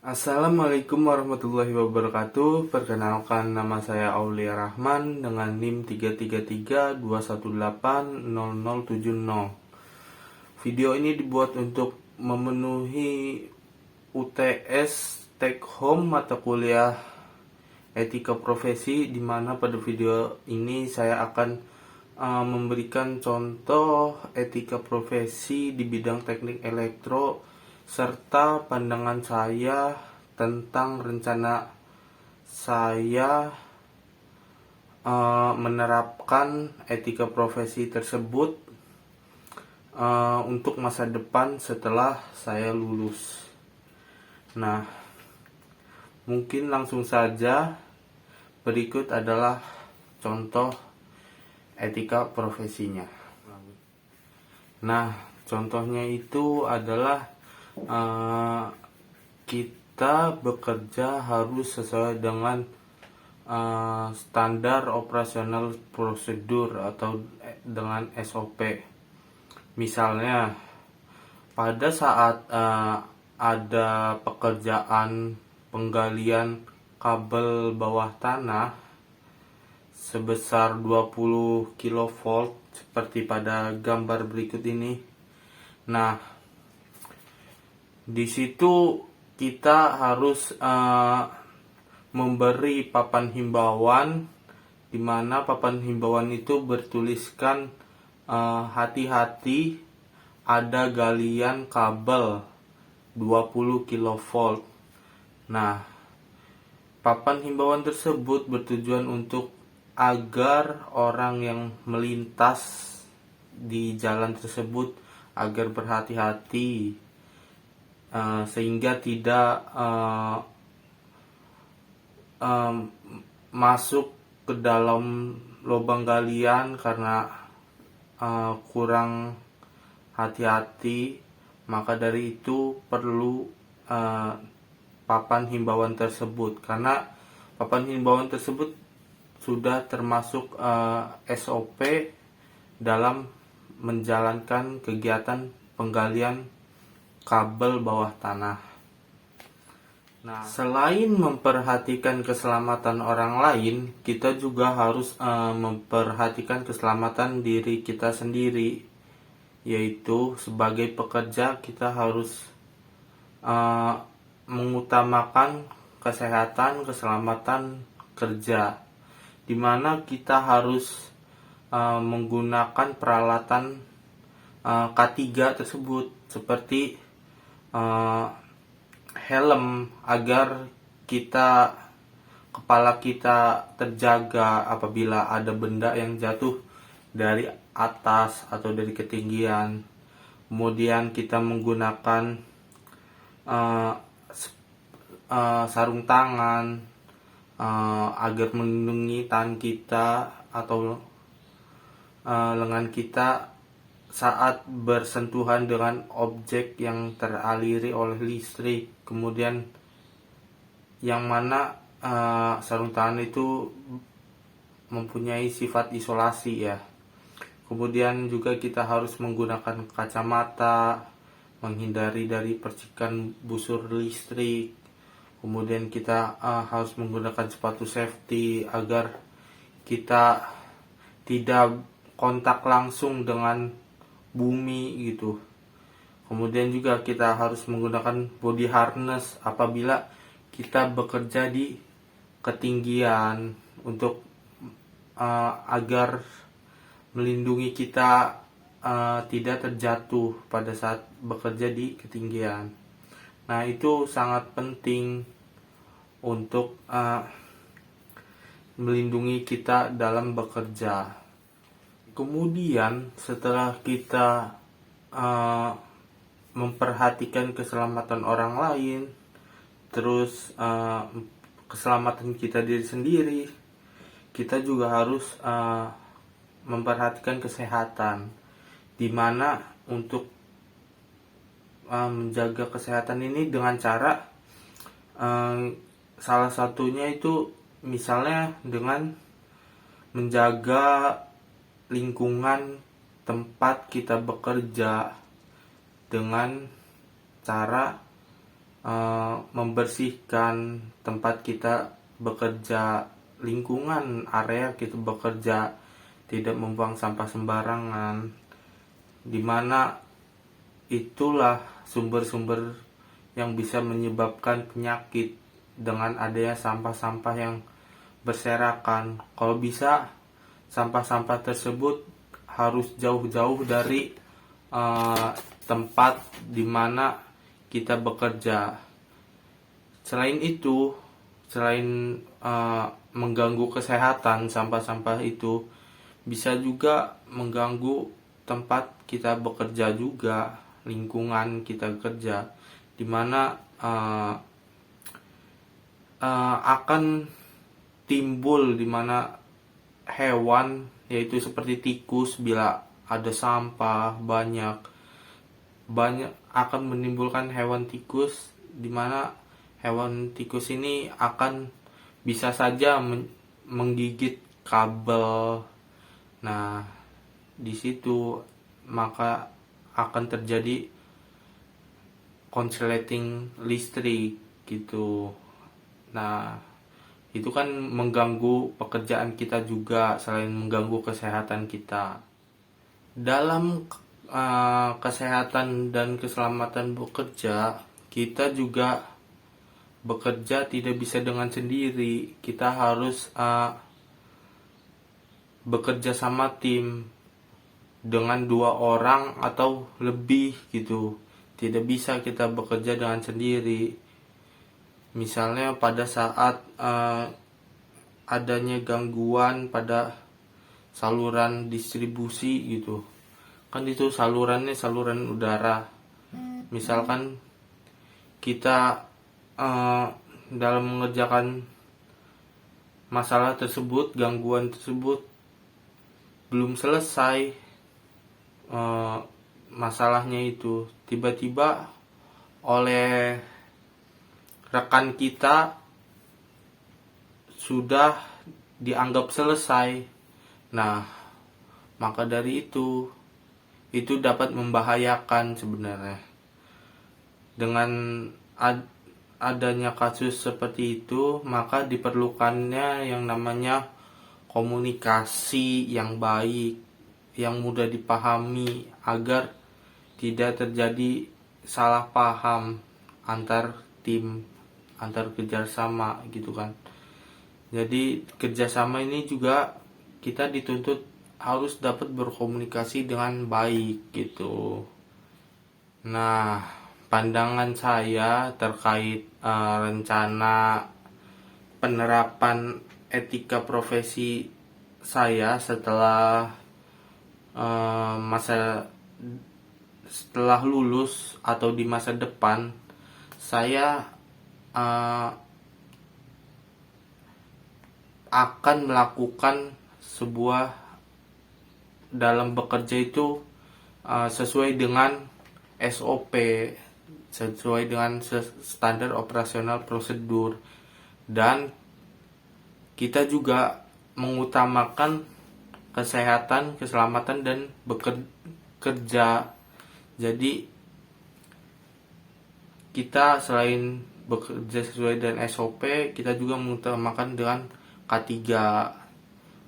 Assalamualaikum warahmatullahi wabarakatuh. Perkenalkan, nama saya Aulia Rahman dengan NIM 33321800070. Video ini dibuat untuk memenuhi UTS Take Home mata kuliah Etika Profesi, di mana pada video ini saya akan memberikan contoh etika profesi di bidang teknik elektro serta pandangan saya tentang rencana saya menerapkan etika profesi tersebut untuk masa depan setelah saya lulus. Nah, mungkin langsung saja, berikut adalah contoh etika profesinya. Nah, contohnya itu adalah kita bekerja harus sesuai dengan standar operasional prosedur atau dengan SOP. Misalnya, pada saat ada pekerjaan penggalian kabel bawah tanah sebesar 20 kV seperti pada gambar berikut ini. Nah, di situ kita harus memberi papan himbauan, di mana papan himbauan itu bertuliskan hati-hati, ada galian kabel 20 kV. Nah, papan himbauan tersebut bertujuan untuk agar orang yang melintas di jalan tersebut agar berhati-hati, sehingga tidak masuk ke dalam lubang galian karena kurang hati-hati. Maka dari itu perlu papan himbauan tersebut, karena papan himbauan tersebut sudah termasuk SOP dalam menjalankan kegiatan penggalian kabel bawah tanah. Nah, selain memperhatikan keselamatan orang lain, kita juga harus memperhatikan keselamatan diri kita sendiri, yaitu sebagai pekerja kita harus mengutamakan keselamatan kerja, di mana kita harus menggunakan peralatan K3 tersebut seperti helm, agar kepala kita terjaga apabila ada benda yang jatuh dari atas atau dari ketinggian. Kemudian kita menggunakan sarung tangan agar melindungi tangan kita atau lengan kita saat bersentuhan dengan objek yang teraliri oleh listrik. Kemudian yang mana sarung tangan itu mempunyai sifat isolasi ya. Kemudian juga kita harus menggunakan kacamata, menghindari dari percikan busur listrik. Kemudian kita harus menggunakan sepatu safety agar kita tidak kontak langsung dengan bumi gitu. Kemudian juga kita harus menggunakan body harness apabila kita bekerja di ketinggian untuk agar melindungi kita tidak terjatuh pada saat bekerja di ketinggian. Nah, itu sangat penting untuk melindungi kita dalam bekerja. Kemudian setelah kita memperhatikan keselamatan orang lain, terus keselamatan kita diri sendiri, kita juga harus memperhatikan kesehatan, di mana untuk menjaga kesehatan ini dengan cara salah satunya itu misalnya dengan menjaga lingkungan tempat kita bekerja dengan cara membersihkan tempat kita bekerja, lingkungan area kita bekerja, tidak membuang sampah sembarangan, dimana itulah sumber-sumber yang bisa menyebabkan penyakit dengan adanya sampah-sampah yang berserakan. Kalau bisa sampah-sampah tersebut harus jauh-jauh dari tempat di mana kita bekerja. Selain itu, selain mengganggu kesehatan, sampah-sampah itu bisa juga mengganggu tempat kita bekerja juga, lingkungan kita bekerja, di mana akan timbul di mana hewan, yaitu seperti tikus, bila ada sampah banyak akan menimbulkan hewan tikus, di mana hewan tikus ini akan bisa saja menggigit kabel. Nah, di situ maka akan terjadi konsleting listrik gitu. Nah, itu kan mengganggu pekerjaan kita juga, selain mengganggu kesehatan kita. Dalam kesehatan dan keselamatan bekerja, kita juga bekerja tidak bisa dengan sendiri. Kita harus bekerja sama tim dengan 2 orang atau lebih gitu. Tidak bisa kita bekerja dengan sendiri. Misalnya pada saat adanya gangguan pada saluran distribusi gitu, kan itu salurannya saluran udara. Misalkan kita dalam mengerjakan masalah tersebut, gangguan tersebut belum selesai, masalahnya itu tiba-tiba oleh rekan kita sudah dianggap selesai. Nah, maka dari itu dapat membahayakan sebenarnya. Dengan adanya kasus seperti itu, maka diperlukannya yang namanya komunikasi yang baik, yang mudah dipahami, agar tidak terjadi salah paham antar tim, antar kerjasama gitu kan. Jadi kerjasama ini juga kita dituntut harus dapat berkomunikasi dengan baik gitu. Nah, pandangan saya terkait rencana penerapan etika profesi saya setelah setelah lulus atau di masa depan, saya akan melakukan sebuah, dalam bekerja itu sesuai dengan SOP, sesuai dengan standar operasional prosedur, dan kita juga mengutamakan kesehatan, keselamatan, dan bekerja. Jadi kita selain bekerja sesuai dengan SOP, kita juga mengutamakan dengan K3.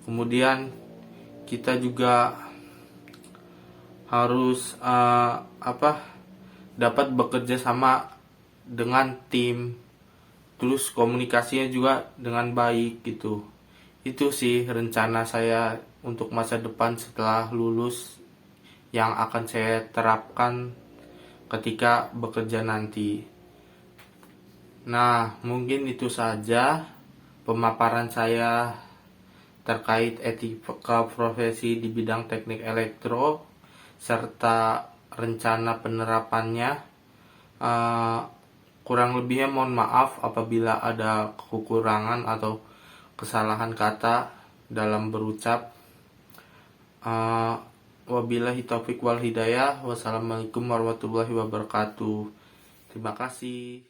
Kemudian kita juga harus dapat bekerja sama dengan tim, terus komunikasinya juga dengan baik gitu. Itu sih rencana saya untuk masa depan setelah lulus yang akan saya terapkan ketika bekerja nanti. Nah, mungkin itu saja pemaparan saya terkait etika profesi di bidang teknik elektro serta rencana penerapannya. Kurang lebihnya mohon maaf apabila ada kekurangan atau kesalahan kata dalam berucap. Wabillahi taufik wal hidayah. Wassalamualaikum warahmatullahi wabarakatuh. Terima kasih.